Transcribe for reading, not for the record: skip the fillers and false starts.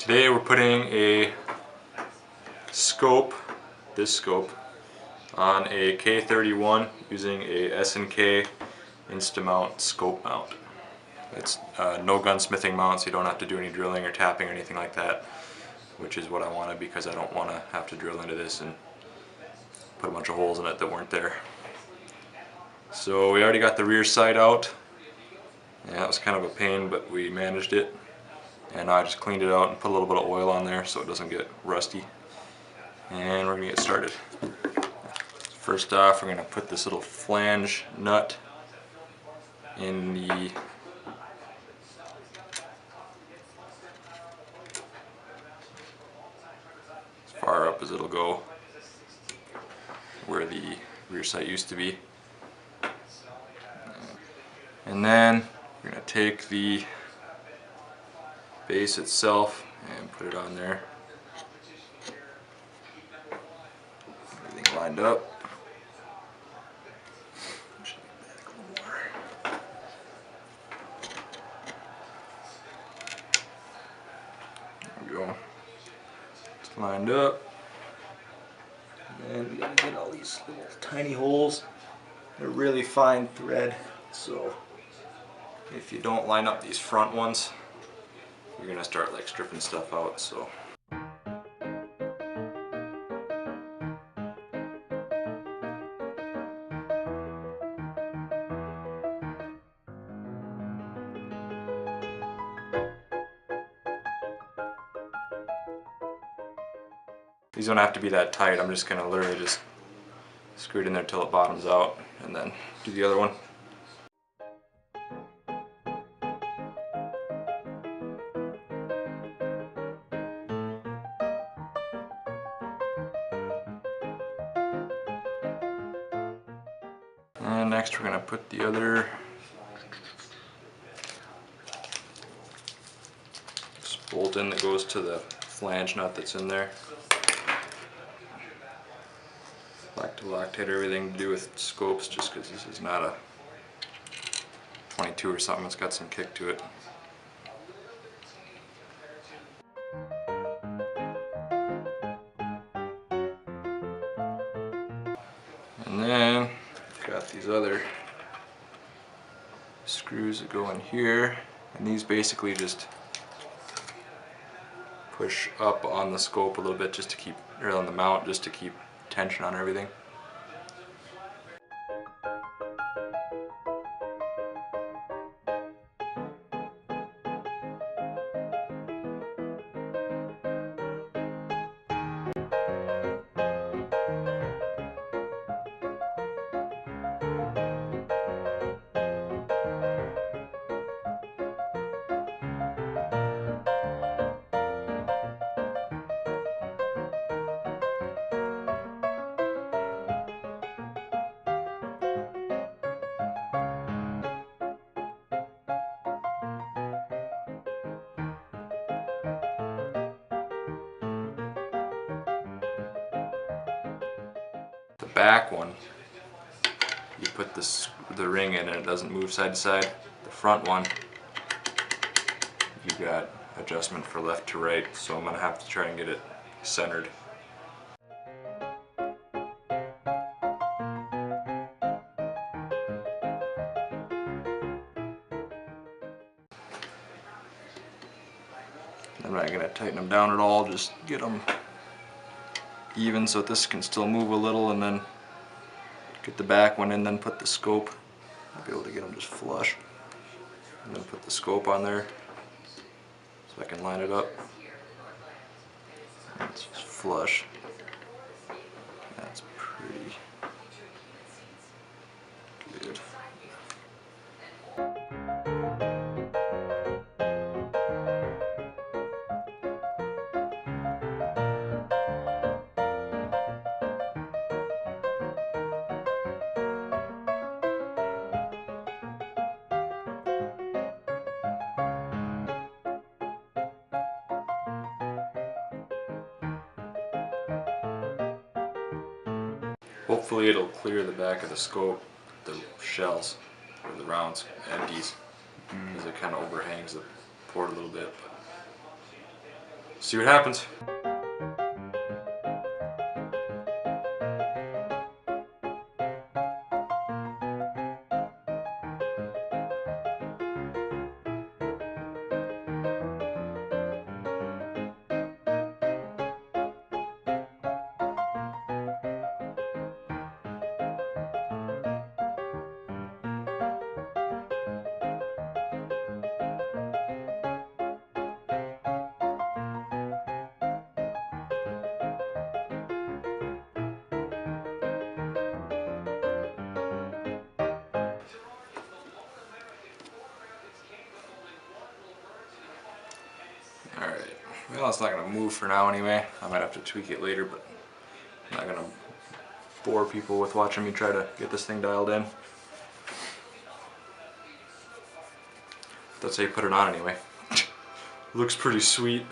Today we're putting a scope, this scope, on a K31 using a S&K Insta-Mount scope mount. It's no gunsmithing mount, so you don't have to do any drilling or tapping or anything like that, which is what I wanted because I don't want to have to drill into this and put a bunch of holes in it that weren't there. So we already got the rear sight out. Yeah, it was kind of a pain, but we managed it. And now I just cleaned it out and put a little bit of oil on there so it doesn't get rusty. And we're gonna get started. First off, we're gonna put this little flange nut in the as far up as it'll go, where the rear sight used to be. And then we're gonna take the base itself and put it on there. Everything lined up. There we go. It's lined up. And we gotta get all these little tiny holes. They're really fine thread, so if you don't line up these front ones, you're gonna start like stripping stuff out. So these don't have to be that tight. I'm just gonna literally just screw it in there till it bottoms out and then do the other one. And next we're going to put the other bolt in that goes to the flange nut that's in there. Like to Loctite everything to do with scopes, just because this is not a 22 or something, it's got some kick to it. And then got these other screws that go in here, and these basically just push up on the scope a little bit just to keep, or on the mount, just to keep tension on everything. The back one, you put the ring in and it doesn't move side to side. The front one, you've got adjustment for left to right, so I'm going to have to try and get it centered. I'm not going to tighten them down at all, just get them even so that this can still move a little, and then get the back one in, then put the scope. I'll be able to get them just flush. And then put the scope on there so I can line it up. It's just flush. That's pretty good. Hopefully it'll clear the back of the scope, the shells, or the rounds, empties, because it kind of overhangs the port a little bit. See what happens. Alright, well it's not going to move for now anyway. I might have to tweak it later, but I'm not going to bore people with watching me try to get this thing dialed in. That's how you put it on anyway. Looks pretty sweet.